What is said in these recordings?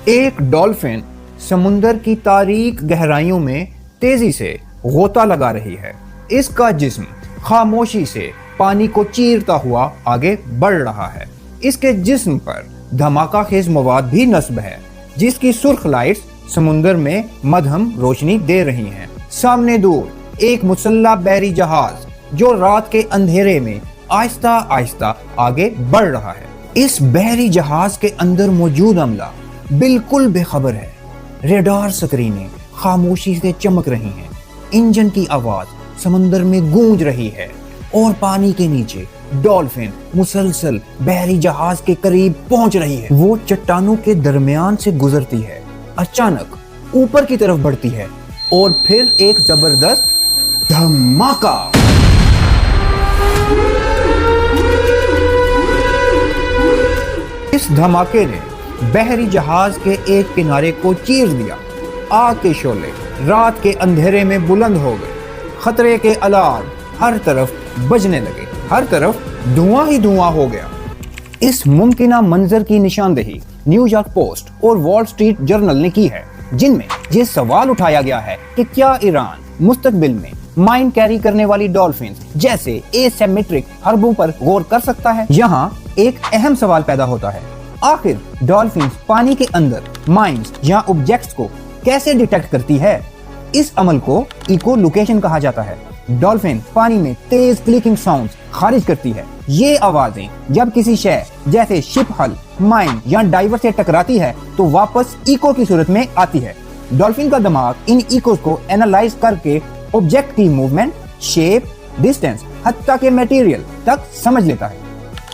ایک ڈولفن سمندر کی تاریک گہرائیوں میں تیزی سے غوطہ لگا رہی ہے۔ اس کا جسم خاموشی سے پانی کو چیرتا ہوا آگے بڑھ رہا ہے۔ اس کے جسم پر دھماکہ خیز مواد بھی نصب ہے، جس کی سرخ لائٹس سمندر میں مدھم روشنی دے رہی ہیں۔ سامنے دور ایک مسلح بحری جہاز جو رات کے اندھیرے میں آہستہ آہستہ آگے بڑھ رہا ہے۔ اس بحری جہاز کے اندر موجود عملہ بالکل بے خبر ہے۔ ریڈار سکرینیں خاموشی سے چمک رہی ہیں، انجن کی آواز سمندر میں گونج رہی ہے، اور پانی کے نیچے ڈولفن مسلسل بحری جہاز کے قریب پہنچ رہی ہے۔ وہ چٹانوں کے درمیان سے گزرتی ہے، اچانک اوپر کی طرف بڑھتی ہے، اور پھر ایک زبردست دھماکہ۔ اس دھماکے نے بحری جہاز کے ایک کنارے کو چیر دیا۔ آگ کے شعلے رات کے اندھیرے میں بلند ہو گئے، خطرے کے الارم ہر طرف بجنے لگے، ہر طرف دھواں ہی دھواں ہو گیا۔ اس ممکنہ منظر کی نشاندہی نیو یارک پوسٹ اور وال سٹریٹ جرنل نے کی ہے، جن میں یہ سوال اٹھایا گیا ہے کہ کیا ایران مستقبل میں مائن کیری کرنے والی ڈولفنز جیسے اے سیمیٹرک حربوں پر غور کر سکتا ہے۔ یہاں ایک اہم سوال پیدا ہوتا ہے، آخر ڈولفنز پانی کے اندر مائنز یا آبجیکٹس کو کیسے ڈیٹیکٹ کرتی ہے؟ اس عمل کو ایکو لوکیشن کہا جاتا ہے۔ ڈولفن پانی میں تیز کلیکنگ ساؤنڈز خارج کرتی ہے۔ یہ آوازیں جب کسی شے جیسے شپ ہل، مائن یا ڈائیور سے ٹکراتی ہے تو واپس ایکو کی صورت میں آتی ہے۔ ڈولفن کا دماغ ان ایکوز کو اینالائز کر کے آبجیکٹ کی موومنٹ، شیپ، ڈسٹینس، حتیٰ کہ میٹیریل تک سمجھ لیتا ہے۔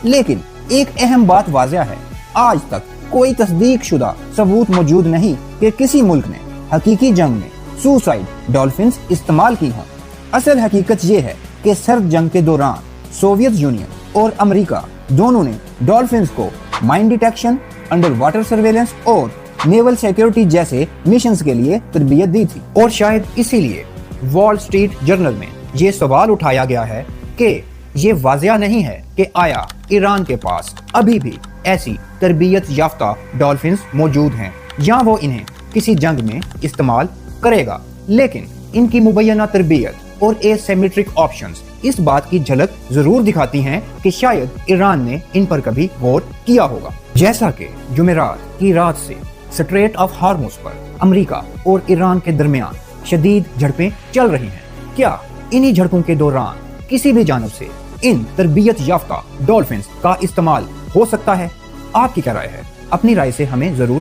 لیکن ایک اہم بات واضح ہے، آج تک کوئی تصدیق شدہ ثبوت موجود نہیں کہ کسی ملک نے حقیقی جنگ میں سوسائڈ ڈولفنز استعمال کی ہوں۔ اصل حقیقت یہ ہے کہ سرد جنگ کے دوران سوویت یونین اور امریکہ دونوں نے ڈولفنز کو mine detection, under water surveillance اور نیول سیکیورٹی جیسے مشنز کے لیے تربیت دی تھی، اور شاید اسی لیے وال سٹریٹ جرنل میں یہ سوال اٹھایا گیا ہے کہ یہ واضح نہیں ہے کہ آیا ایران کے پاس ابھی بھی ایسی تربیت یافتہ ڈولفنز موجود ہیں یا وہ انہیں کسی جنگ میں استعمال کرے گا۔ لیکن ان کی مبینہ تربیت اور اے سیمیٹرک آپشنز اس بات کی جھلک ضرور دکھاتی ہیں کہ شاید ایران نے ان پر کبھی غور کیا ہوگا۔ جیسا کہ جمعرات کی رات سے سٹریٹ آف ہارموز پر امریکہ اور ایران کے درمیان شدید جھڑپیں چل رہی ہیں، کیا انہی جھڑپوں کے دوران کسی بھی جانب سے ان تربیت یافتہ ڈولفنز کا استعمال ہو سکتا ہے؟ آپ کی کیا رائے ہے؟ اپنی رائے سے ہمیں ضرور